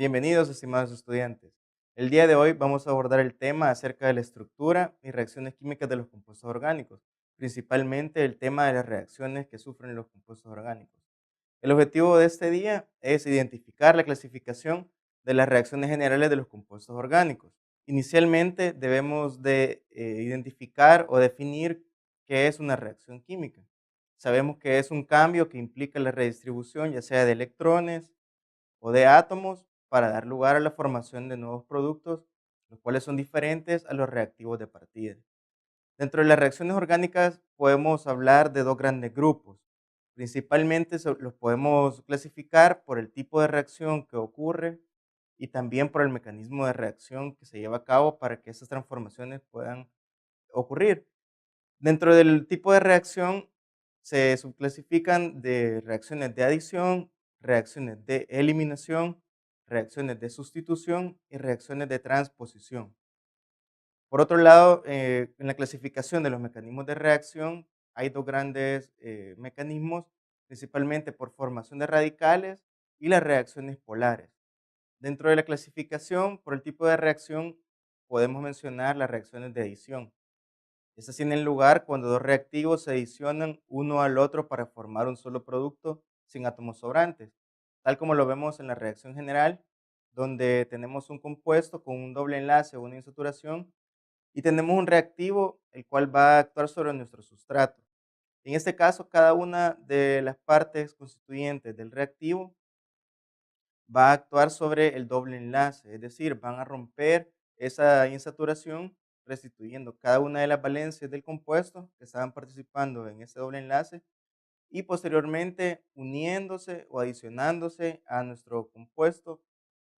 Bienvenidos, estimados estudiantes. El día de hoy vamos a abordar el tema acerca de la estructura y reacciones químicas de los compuestos orgánicos, principalmente el tema de las reacciones que sufren los compuestos orgánicos. El objetivo de este día es identificar la clasificación de las reacciones generales de los compuestos orgánicos. Inicialmente debemos de identificar o definir qué es una reacción química. Sabemos que es un cambio que implica la redistribución ya sea de electrones, o de átomos para dar lugar a la formación de nuevos productos, los cuales son diferentes a los reactivos de partida. Dentro de las reacciones orgánicas podemos hablar de dos grandes grupos. Principalmente los podemos clasificar por el tipo de reacción que ocurre y también por el mecanismo de reacción que se lleva a cabo para que esas transformaciones puedan ocurrir. Dentro del tipo de reacción se subclasifican de reacciones de adición, reacciones de eliminación, reacciones de sustitución y reacciones de transposición. Por otro lado, en la clasificación de los mecanismos de reacción hay dos grandes mecanismos, principalmente por formación de radicales y las reacciones polares. Dentro de la clasificación por el tipo de reacción podemos mencionar las reacciones de adición. Estas tienen lugar cuando dos reactivos se adicionan uno al otro para formar un solo producto sin átomos sobrantes, tal como lo vemos en la reacción general, donde tenemos un compuesto con un doble enlace o una insaturación y tenemos un reactivo el cual va a actuar sobre nuestro sustrato. En este caso, cada una de las partes constituyentes del reactivo va a actuar sobre el doble enlace, es decir, van a romper esa insaturación, restituyendo cada una de las valencias del compuesto que estaban participando en ese doble enlace y posteriormente uniéndose o adicionándose a nuestro compuesto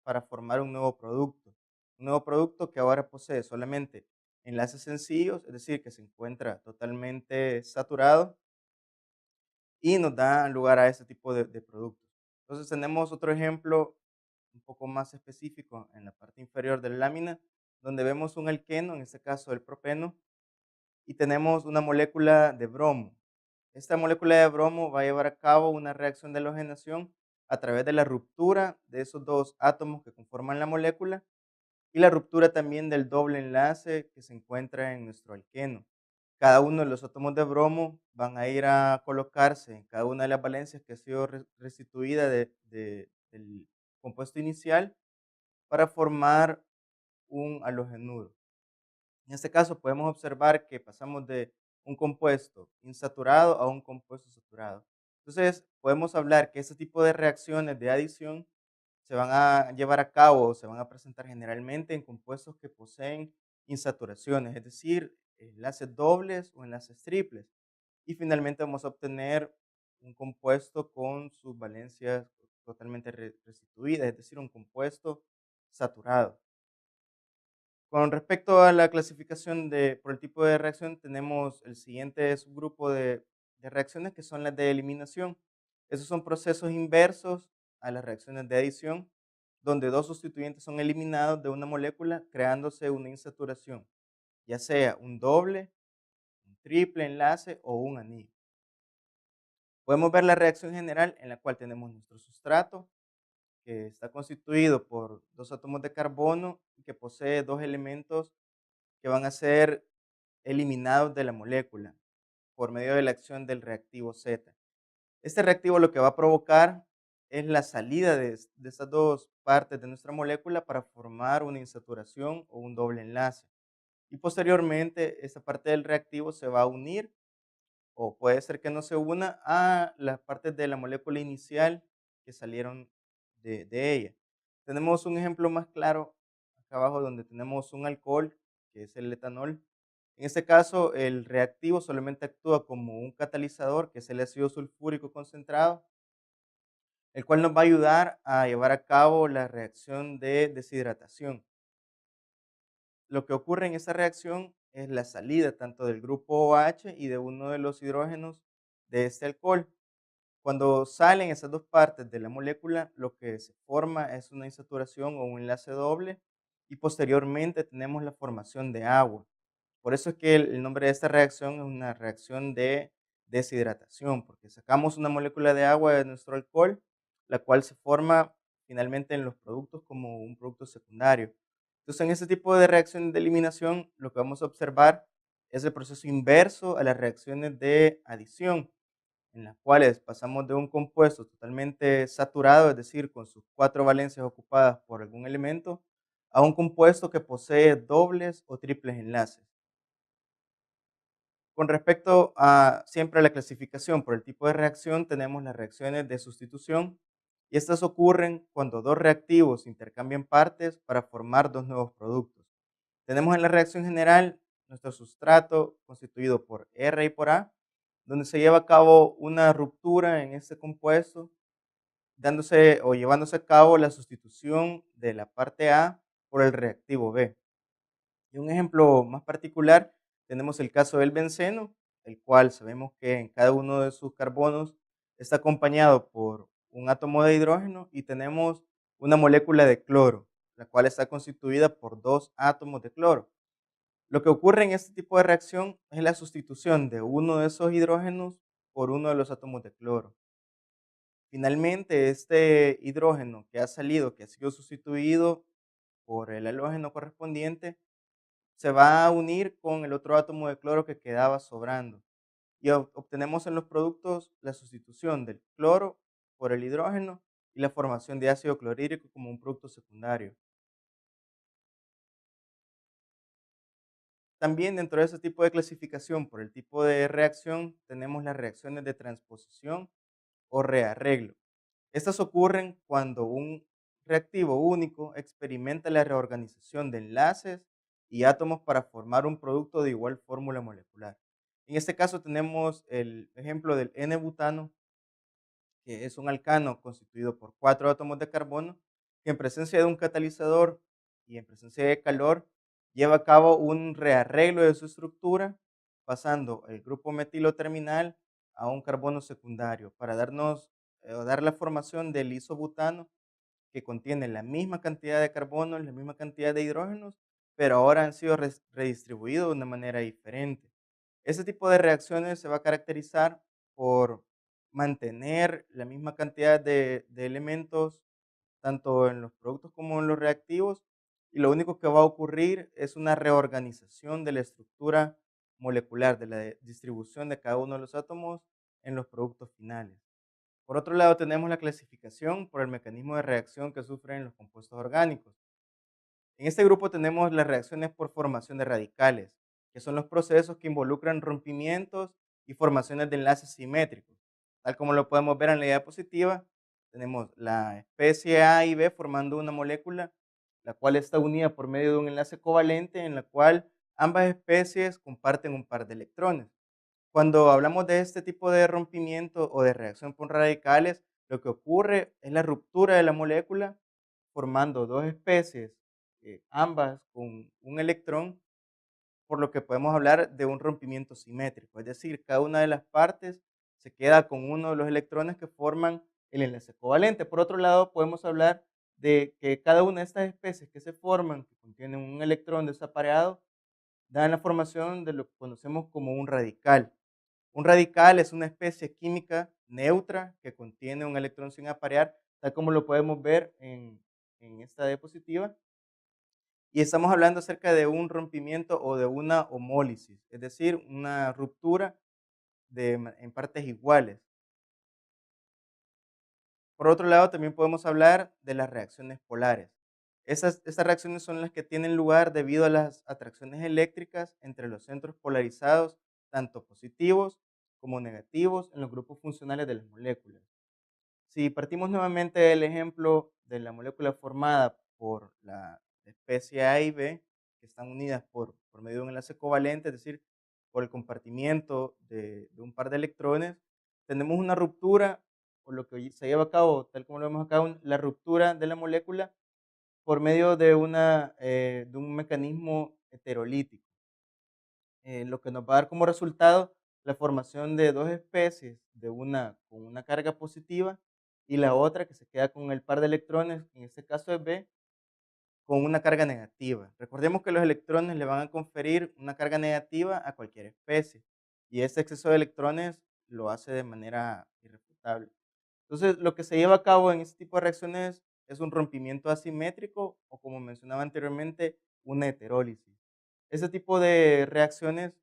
para formar un nuevo producto. Un nuevo producto que ahora posee solamente enlaces sencillos, es decir, que se encuentra totalmente saturado y nos da lugar a este tipo de productos. Entonces tenemos otro ejemplo un poco más específico en la parte inferior de la lámina, donde vemos un alqueno, en este caso el propeno, y tenemos una molécula de bromo. Esta molécula de bromo va a llevar a cabo una reacción de halogenación a través de la ruptura de esos dos átomos que conforman la molécula y la ruptura también del doble enlace que se encuentra en nuestro alqueno. Cada uno de los átomos de bromo van a ir a colocarse en cada una de las valencias que ha sido restituida del compuesto inicial para formar un halogenuro. En este caso podemos observar que pasamos de un compuesto insaturado a un compuesto saturado. Entonces podemos hablar que este tipo de reacciones de adición se van a llevar a cabo o se van a presentar generalmente en compuestos que poseen insaturaciones, es decir, enlaces dobles o enlaces triples. Y finalmente vamos a obtener un compuesto con sus valencias totalmente restituidas, es decir, un compuesto saturado. Con respecto a la clasificación por el tipo de reacción, tenemos el siguiente subgrupo de reacciones que son las de eliminación. Esos son procesos inversos a las reacciones de adición, donde dos sustituyentes son eliminados de una molécula creándose una insaturación, ya sea un doble, un triple enlace o un anillo. Podemos ver la reacción general en la cual tenemos nuestro sustrato, que está constituido por dos átomos de carbono y que posee dos elementos que van a ser eliminados de la molécula por medio de la acción del reactivo Z. Este reactivo lo que va a provocar es la salida de estas dos partes de nuestra molécula para formar una insaturación o un doble enlace. Y posteriormente, esta parte del reactivo se va a unir o puede ser que no se una a las partes de la molécula inicial que salieron de ella. Tenemos un ejemplo más claro acá abajo donde tenemos un alcohol, que es el etanol. En este caso, el reactivo solamente actúa como un catalizador, que es el ácido sulfúrico concentrado, el cual nos va a ayudar a llevar a cabo la reacción de deshidratación. Lo que ocurre en esa reacción es la salida tanto del grupo OH y de uno de los hidrógenos de este alcohol. Cuando salen esas dos partes de la molécula, lo que se forma es una insaturación o un enlace doble y posteriormente tenemos la formación de agua. Por eso es que el nombre de esta reacción es una reacción de deshidratación, porque sacamos una molécula de agua de nuestro alcohol, la cual se forma finalmente en los productos como un producto secundario. Entonces, en ese tipo de reacciones de eliminación, lo que vamos a observar es el proceso inverso a las reacciones de adición, en las cuales pasamos de un compuesto totalmente saturado, es decir, con sus 4 valencias ocupadas por algún elemento, a un compuesto que posee dobles o triples enlaces. Con respecto a siempre a la clasificación por el tipo de reacción, tenemos las reacciones de sustitución y estas ocurren cuando dos reactivos intercambian partes para formar dos nuevos productos. Tenemos en la reacción general nuestro sustrato constituido por R y por A, donde se lleva a cabo una ruptura en este compuesto, dándose o llevándose a cabo la sustitución de la parte A por el reactivo B. Y un ejemplo más particular, tenemos el caso del benceno, el cual sabemos que en cada uno de sus carbonos está acompañado por un átomo de hidrógeno y tenemos una molécula de cloro, la cual está constituida por dos átomos de cloro. Lo que ocurre en este tipo de reacción es la sustitución de uno de esos hidrógenos por uno de los átomos de cloro. Finalmente, este hidrógeno que ha salido, que ha sido sustituido por el halógeno correspondiente, se va a unir con el otro átomo de cloro que quedaba sobrando. Y obtenemos en los productos la sustitución del cloro por el hidrógeno y la formación de ácido clorhídrico como un producto secundario. También dentro de ese tipo de clasificación por el tipo de reacción tenemos las reacciones de transposición o rearreglo. Estas ocurren cuando un reactivo único experimenta la reorganización de enlaces y átomos para formar un producto de igual fórmula molecular. En este caso tenemos el ejemplo del N-butano, que es un alcano constituido por 4 átomos de carbono, que en presencia de un catalizador y en presencia de calor lleva a cabo un rearreglo de su estructura, pasando el grupo metilo terminal a un carbono secundario para darnos o dar la formación del isobutano, que contiene la misma cantidad de carbonos, la misma cantidad de hidrógenos, pero ahora han sido redistribuidos de una manera diferente. Este tipo de reacciones se va a caracterizar por mantener la misma cantidad de elementos, tanto en los productos como en los reactivos, y lo único que va a ocurrir es una reorganización de la estructura molecular, de la distribución de cada uno de los átomos en los productos finales. Por otro lado, tenemos la clasificación por el mecanismo de reacción que sufren los compuestos orgánicos. En este grupo tenemos las reacciones por formación de radicales, que son los procesos que involucran rompimientos y formaciones de enlaces simétricos. Tal como lo podemos ver en la diapositiva, tenemos la especie A y B formando una molécula, la cual está unida por medio de un enlace covalente en la cual ambas especies comparten un par de electrones. Cuando hablamos de este tipo de rompimiento o de reacción por radicales, lo que ocurre es la ruptura de la molécula formando dos especies, ambas con un electrón, por lo que podemos hablar de un rompimiento simétrico. Es decir, cada una de las partes se queda con uno de los electrones que forman el enlace covalente. Por otro lado, podemos hablar de que cada una de estas especies que se forman, que contienen un electrón desapareado, dan la formación de lo que conocemos como un radical. Un radical es una especie química neutra que contiene un electrón sin aparear, tal como lo podemos ver en esta diapositiva. Y estamos hablando acerca de un rompimiento o de una homólisis, es decir, una ruptura en partes iguales. Por otro lado, también podemos hablar de las reacciones polares. Estas reacciones son las que tienen lugar debido a las atracciones eléctricas entre los centros polarizados, tanto positivos como negativos, en los grupos funcionales de las moléculas. Si partimos nuevamente del ejemplo de la molécula formada por la especie A y B, que están unidas por medio de un enlace covalente, es decir, por el compartimiento de un par de electrones, tenemos una ruptura, o lo que se lleva a cabo, tal como lo vemos acá, la ruptura de la molécula por medio de un mecanismo heterolítico, lo que nos va a dar como resultado la formación de dos especies, de una con una carga positiva y la otra que se queda con el par de electrones, en este caso es B, con una carga negativa. Recordemos que los electrones le van a conferir una carga negativa a cualquier especie y ese exceso de electrones lo hace de manera irrefutable. Entonces, lo que se lleva a cabo en este tipo de reacciones es un rompimiento asimétrico o, como mencionaba anteriormente, una heterólisis. Este tipo de reacciones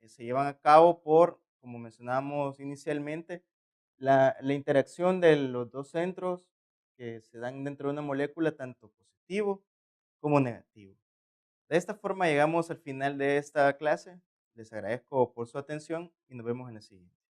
se llevan a cabo por, como mencionábamos inicialmente, la interacción de los dos centros que se dan dentro de una molécula, tanto positivo como negativo. De esta forma llegamos al final de esta clase. Les agradezco por su atención y nos vemos en la siguiente.